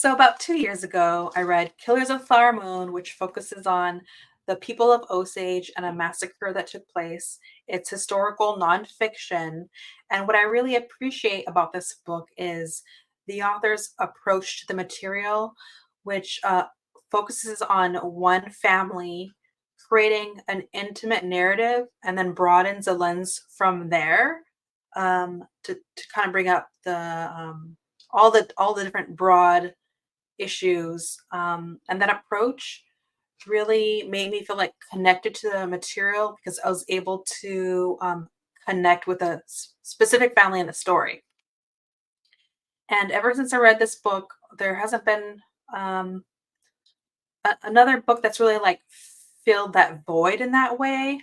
So about 2 years ago, I read Killers of Flower Moon, which focuses on the people of Osage and a massacre that took place. It's historical nonfiction. And what I really appreciate about this book is the author's approach to the material, which focuses on one family creating an intimate narrative and then broadens the lens from there to kind of bring up all the different broad issues. And that approach really made me feel like connected to the material because I was able to connect with a specific family in the story. And ever since I read this book, there hasn't been um, another book that's really like filled that void in that way.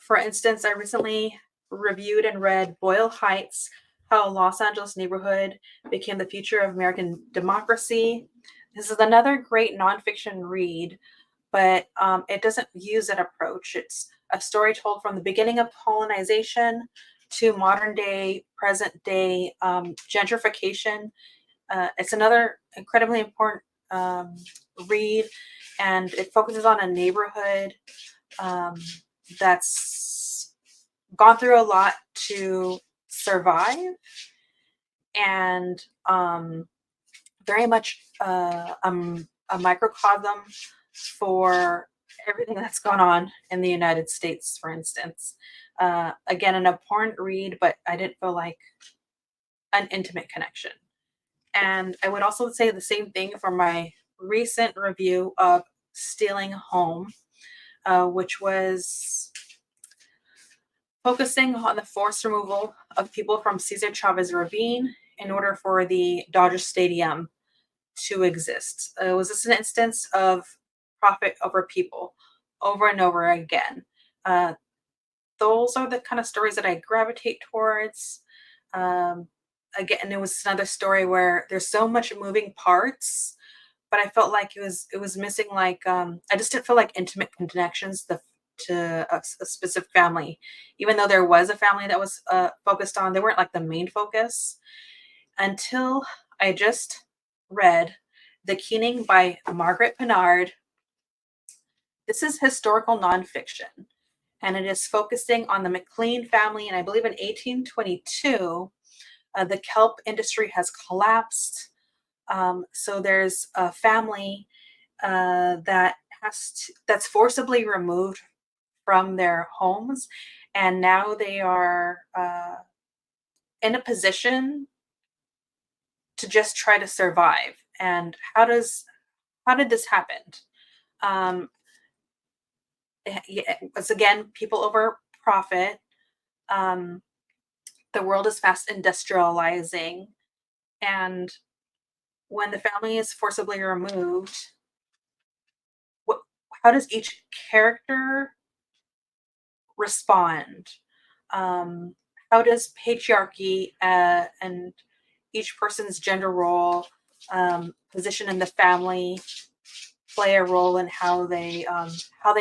For instance, I recently reviewed and read Boyle Heights: How a Los Angeles Neighborhood Became the Future of American Democracy. This is another great nonfiction read, but it doesn't use that approach. It's a story told from the beginning of colonization to modern day, present day gentrification. It's another incredibly important read, and it focuses on a neighborhood um, that's gone through a lot to survive and very much a microcosm for everything that's gone on in the United States, for instance. Again, an important read, but I didn't feel like an intimate connection. And I would also say the same thing for my recent review of Stealing Home, which was focusing on the forced removal of people from Cesar Chavez Ravine in order for the Dodger Stadium to exist. Was this an instance of profit over people over and over again? Uh, those are the kind of stories that I gravitate towards. Um, Again, it was another story where there's so much moving parts, but I felt like it was missing like I just didn't feel like intimate connections to a specific family, even though there was a family that was focused on. They weren't like the main focus until I just read The Keening by Margaret Pinard. This is historical nonfiction, and it is focusing on the McLean family. And I believe in 1822, the kelp industry has collapsed. So there's a family that's forcibly removed from their homes, and now they are in a position to just try to survive. And how did this happen? Um, it's again people over profit. Um, the world is fast industrializing, and when the family is forcibly removed, what, how does each character respond? Um, how does patriarchy and each person's gender role, position in the family, play a role in how they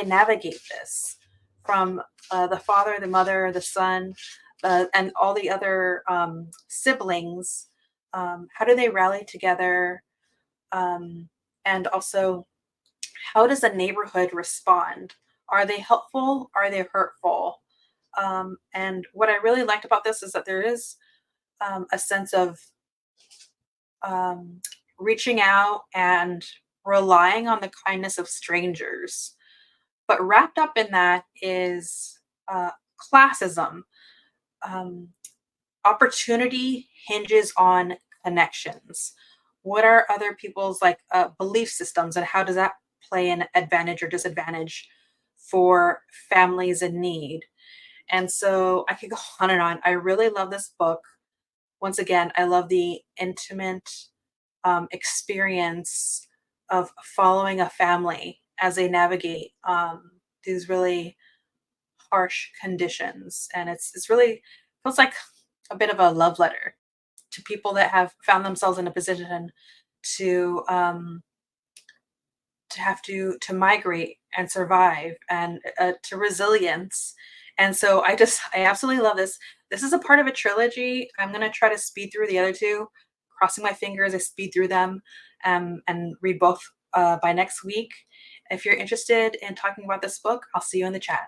navigate this from the father, the mother, the son, and all the other siblings. How do they rally together? Um, and also, how does a neighborhood respond? Are they helpful? Are they hurtful? And what I really liked about this is that there is a sense of um, reaching out and relying on the kindness of strangers. But wrapped up in that is classism. Um, Opportunity hinges on connections. What are other people's like belief systems, and how does that play an advantage or disadvantage for families in need? And so I could go on and on. I really love this book. Once again, I love the intimate experience of following a family as they navigate these really harsh conditions, and it's really feels like a bit of a love letter to people that have found themselves in a position to have to migrate and survive, and to resilience. And so I absolutely love this. This is a part of a trilogy. I'm going to try to speed through the other two crossing my fingers I speed through them and read both by next week. If you're interested in talking about this book, I'll see you in the chat.